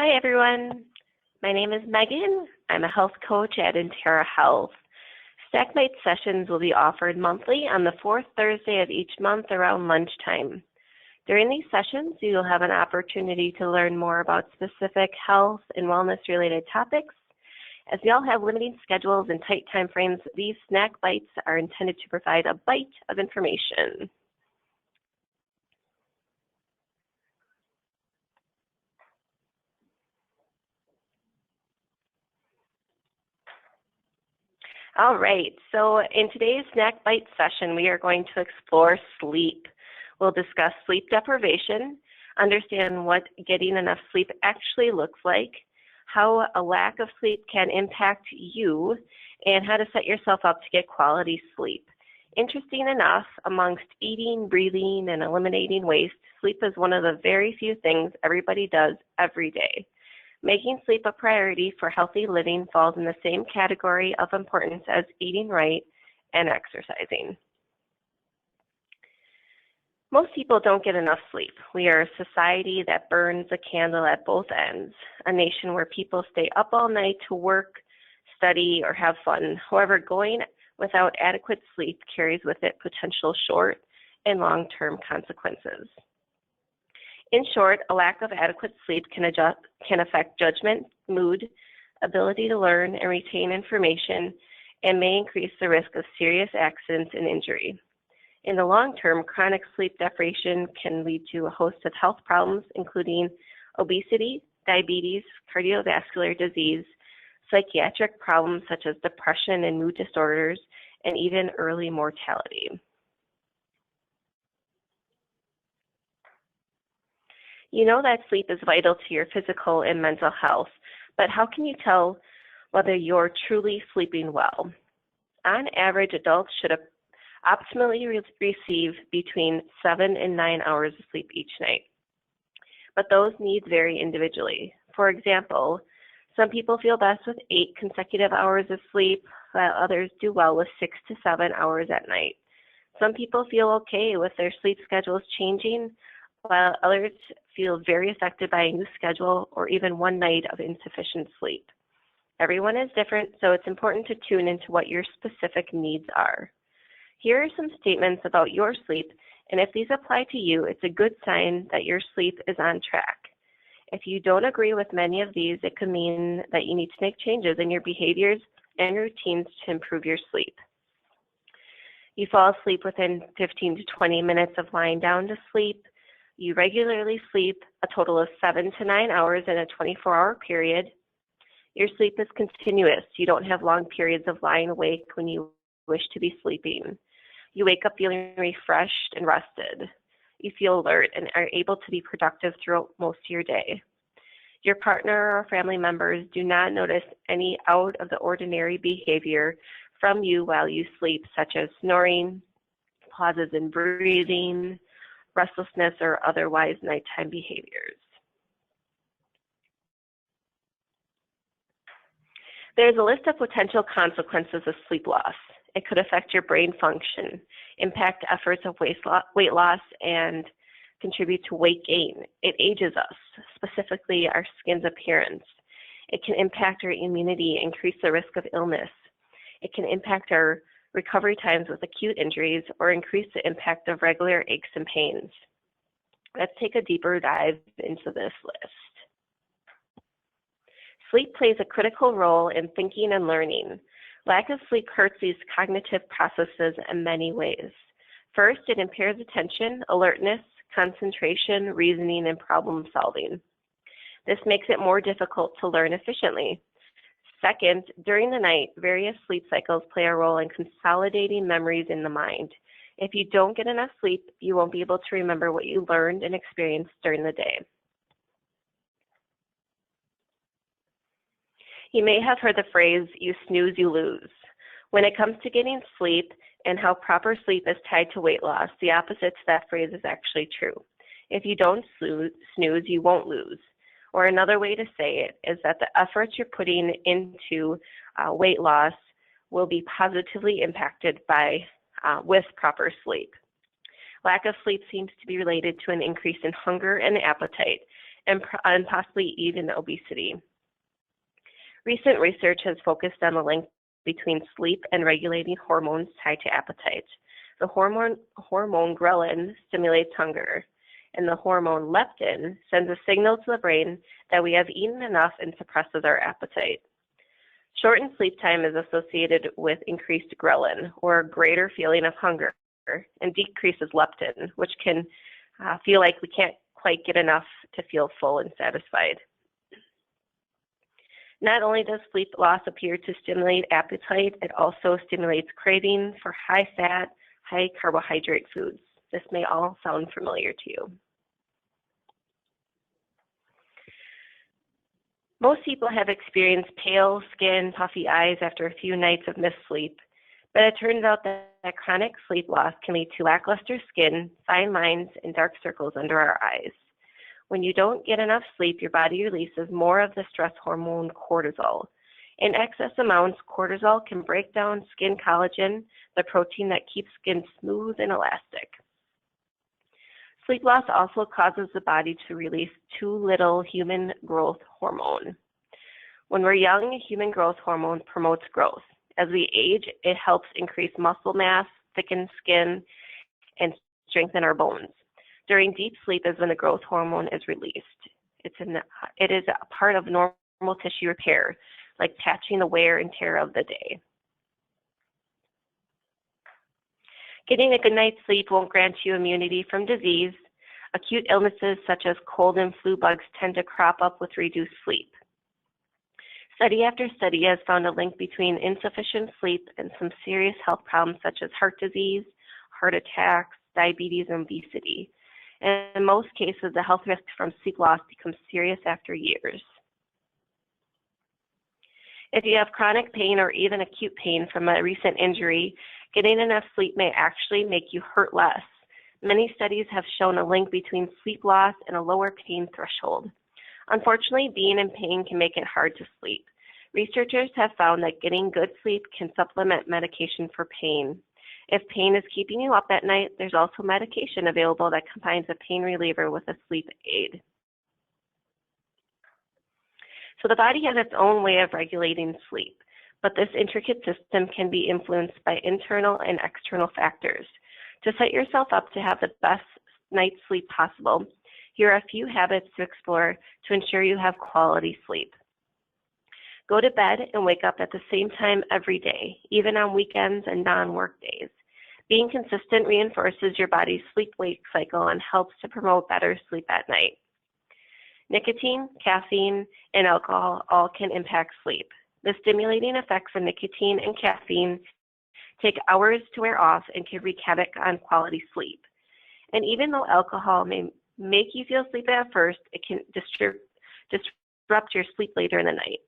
Hi, everyone. My name is Megan. I'm a health coach at Intera Health. Snack Bite sessions will be offered monthly on the fourth Thursday of each month around lunchtime. During these sessions, you will have an opportunity to learn more about specific health and wellness-related topics. As we all have limiting schedules and tight time frames, these Snack Bites are intended to provide a bite of information. All right, so in today's Snack Bite session, we are going to explore sleep. We'll discuss sleep deprivation, understand what getting enough sleep actually looks like, how a lack of sleep can impact you, and how to set yourself up to get quality sleep. Interesting enough, amongst eating, breathing, and eliminating waste, sleep is one of the very few things everybody does every day. Making sleep a priority for healthy living falls in the same category of importance as eating right and exercising. Most people don't get enough sleep. We are a society that burns a candle at both ends, a nation where people stay up all night to work, study, or have fun. However, going without adequate sleep carries with it potential short and long-term consequences. In short, a lack of adequate sleep can affect judgment, mood, ability to learn and retain information, and may increase the risk of serious accidents and injury. In the long term, chronic sleep deprivation can lead to a host of health problems, including obesity, diabetes, cardiovascular disease, psychiatric problems such as depression and mood disorders, and even early mortality. You know that sleep is vital to your physical and mental health, but how can you tell whether you're truly sleeping well? On average, adults should optimally receive between 7 and 9 hours of sleep each night, but those needs vary individually. For example, some people feel best with 8 consecutive hours of sleep, while others do well with 6 to 7 hours at night. Some people feel okay with their sleep schedules changing, while others feel very affected by a new schedule or even one night of insufficient sleep. Everyone is different, so it's important to tune into what your specific needs are. Here are some statements about your sleep, and if these apply to you, it's a good sign that your sleep is on track. If you don't agree with many of these, it could mean that you need to make changes in your behaviors and routines to improve your sleep. You fall asleep within 15 to 20 minutes of lying down to sleep. You regularly sleep a total of 7 to 9 hours in a 24-hour period. Your sleep is continuous. You don't have long periods of lying awake when you wish to be sleeping. You wake up feeling refreshed and rested. You feel alert and are able to be productive throughout most of your day. Your partner or family members do not notice any out of the ordinary behavior from you while you sleep, such as snoring, pauses in breathing, restlessness, or otherwise nighttime behaviors. There's a list of potential consequences of sleep loss. It could affect your brain function, impact efforts of weight loss, and contribute to weight gain. It ages us, specifically our skin's appearance. It can impact our immunity, increase the risk of illness. It can impact our recovery times with acute injuries, or increase the impact of regular aches and pains. Let's take a deeper dive into this list. Sleep plays a critical role in thinking and learning. Lack of sleep hurts these cognitive processes in many ways. First, it impairs attention, alertness, concentration, reasoning, and problem solving. This makes it more difficult to learn efficiently. Second, during the night, various sleep cycles play a role in consolidating memories in the mind. If you don't get enough sleep, you won't be able to remember what you learned and experienced during the day. You may have heard the phrase, you snooze, you lose. When it comes to getting sleep and how proper sleep is tied to weight loss, the opposite to that phrase is actually true. If you don't snooze, you won't lose. Or another way to say it is that the efforts you're putting into weight loss will be positively impacted with proper sleep. Lack of sleep seems to be related to an increase in hunger and appetite. and possibly even obesity. Recent research has focused on the link between sleep and regulating hormones tied to appetite. The hormone ghrelin stimulates hunger, and the hormone leptin sends a signal to the brain that we have eaten enough and suppresses our appetite. Shortened sleep time is associated with increased ghrelin, or a greater feeling of hunger, and decreases leptin, which can feel like we can't quite get enough to feel full and satisfied. Not only does sleep loss appear to stimulate appetite, it also stimulates craving for high-fat, high-carbohydrate foods. This may all sound familiar to you. Most people have experienced pale skin, puffy eyes after a few nights of missed sleep, but it turns out that chronic sleep loss can lead to lackluster skin, fine lines, and dark circles under our eyes. When you don't get enough sleep, your body releases more of the stress hormone cortisol. In excess amounts, cortisol can break down skin collagen, the protein that keeps skin smooth and elastic. Sleep loss also causes the body to release too little human growth hormone. When we're young, human growth hormone promotes growth. As we age, it helps increase muscle mass, thicken skin, and strengthen our bones. During deep sleep is when the growth hormone is released. It is a part of normal tissue repair, like patching the wear and tear of the day. Getting a good night's sleep won't grant you immunity from disease. Acute illnesses such as cold and flu bugs tend to crop up with reduced sleep. Study after study has found a link between insufficient sleep and some serious health problems such as heart disease, heart attacks, diabetes, and obesity. And in most cases, the health risks from sleep loss become serious after years. If you have chronic pain or even acute pain from a recent injury, getting enough sleep may actually make you hurt less. Many studies have shown a link between sleep loss and a lower pain threshold. Unfortunately, being in pain can make it hard to sleep. Researchers have found that getting good sleep can supplement medication for pain. If pain is keeping you up at night, there's also medication available that combines a pain reliever with a sleep aid. So the body has its own way of regulating sleep, but this intricate system can be influenced by internal and external factors. To set yourself up to have the best night's sleep possible, here are a few habits to explore to ensure you have quality sleep. Go to bed and wake up at the same time every day, even on weekends and non-work days. Being consistent reinforces your body's sleep-wake cycle and helps to promote better sleep at night. Nicotine, caffeine, and alcohol all can impact sleep. The stimulating effects of nicotine and caffeine take hours to wear off and can wreak havoc on quality sleep. And even though alcohol may make you feel sleepy at first, it can disrupt your sleep later in the night.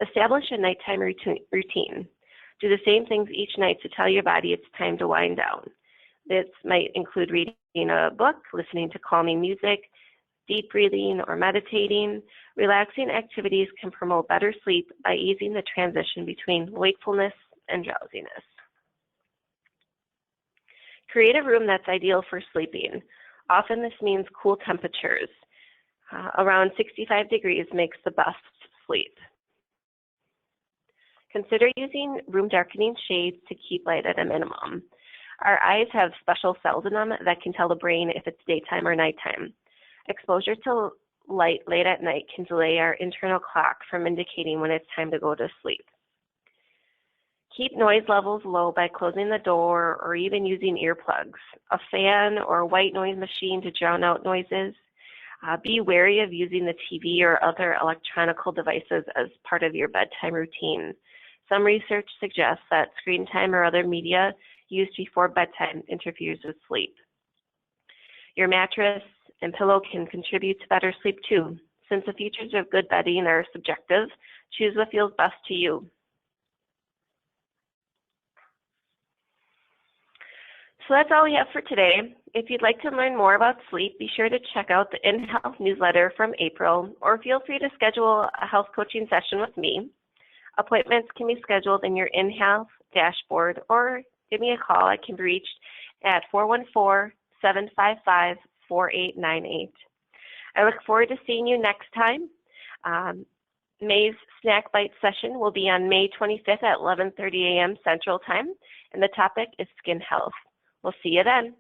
Establish a nighttime routine. Do the same things each night to tell your body it's time to wind down. This might include reading a book, listening to calming music, deep breathing, or meditating. Relaxing activities can promote better sleep by easing the transition between wakefulness and drowsiness. Create a room that's ideal for sleeping. Often this means cool temperatures. Around 65 degrees makes the best sleep. Consider using room darkening shades to keep light at a minimum. Our eyes have special cells in them that can tell the brain if it's daytime or nighttime. Exposure to light late at night can delay our internal clock from indicating when it's time to go to sleep. Keep noise levels low by closing the door or even using earplugs, a fan or a white noise machine to drown out noises. Be wary of using the TV or other electronic devices as part of your bedtime routine. Some research suggests that screen time or other media used before bedtime interferes with sleep. Your mattress and pillow can contribute to better sleep too. Since the features of good bedding are subjective, choose what feels best to you. So that's all we have for today. If you'd like to learn more about sleep, be sure to check out the InHealth newsletter from April, or feel free to schedule a health coaching session with me. Appointments can be scheduled in your InHealth dashboard, or give me a call. I can be reached at 414-755-4898. I look forward to seeing you next time. May's Snack Bite session will be on May 25th at 11:30 a.m. Central Time, and the topic is skin health. We'll see you then.